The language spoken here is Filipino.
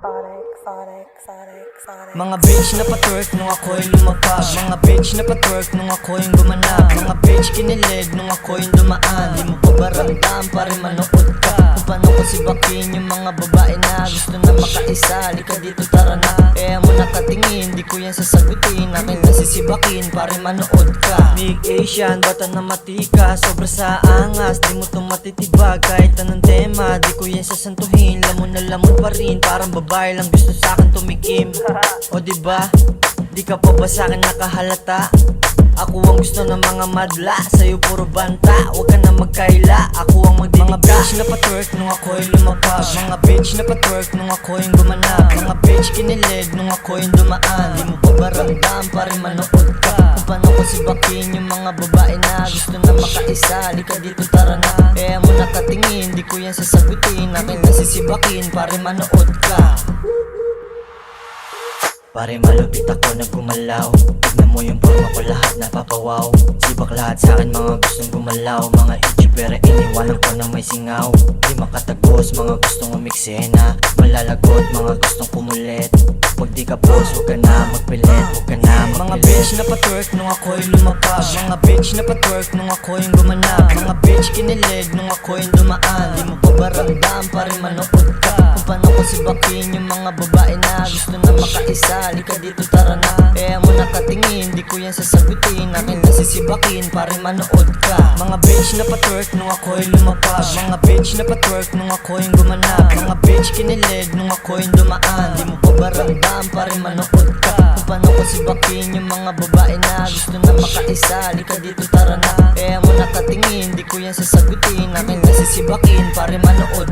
Mga bitch na pa-twerk nung ako'y lumapag. Mga bitch na pa-twerk nung ako'y gumanap. Mga bitch kinilig nung ako'y dumaan. Di mo pa ba ramdam pa rin manood ka? Kung paano ko sibakin yung mga babae na gusto na makaisa. Lika dito tara na, kaya mo nakatingin. Di ko yan sasagutin, akin nasisibakin pa rin manood ka. Big Asian, bata na matika, sobra sa angas. Di mo to matitibag kahit anong tema. Di ko yan sasantuhin, lamon na lamon pa rin. Parang babae lang gusto sa'kin tumikim. O diba, di ka pa ba sa'kin nakahalata? Ako ang gusto ng mga madla, sa'yo puro banta. Huwag ka na magkaila, ako ang magdidikta. Mga bitch na pa-twerk nung ako'y lumapag. Mga bitch na pa-twerk nung ako'y gumanap. Mga bitch kinilig nung ako'y dumaan. Di mo pa ba ramdam pa rin manood ka? Kung paano ko sibakin yung mga babae na gusto na makaisa. Lika dito tara na, kaya mo nakatingin. Di ko yan sasagutin, akin nasisibakin pa rin manood ka. Pare malupit ako na gumalaw. Tignan mo yung forma ko, lahat napapawaw. Sibak lahat sa'kin, mga gustong gumalaw. Mga itchy pero iniwanan ko na may singaw. Di makatagos, mga gustong umiksena. Malalagot, mga gustong kumulit. Pag di ka boss, huwag ka na magpilit. Huwag ka na magpilit. Mga bitch na pa-twerk nung ako'y lumapag. Mga bitch na pa-twerk nung ako'y gumanap. Mga bitch kinilig nung ako'y dumaan. Di mo pa ba ramdam pa rin manood ka? Kung paano ko sibakin yung mga babae na gusto na makaisa. Lika dito tara na, kaya mo nakatingin. Di ko yan sasagutin, akin nasisibakin pa rin manood ka. Mga bitch na pa-twerk nung ako'y lumapag. Mga bitch na pa-twerk nung ako'y gumanap. Mga bitch kinilig nung ako'y dumaan. Di mo pa ba ramdam pa rin manood ka? Kung paano ko sibakin yung mga babae na gusto na makaisa. Lika dito tara na, kaya mo nakatingin. Di ko yan sasagutin, akin nasisibakin pa rin manood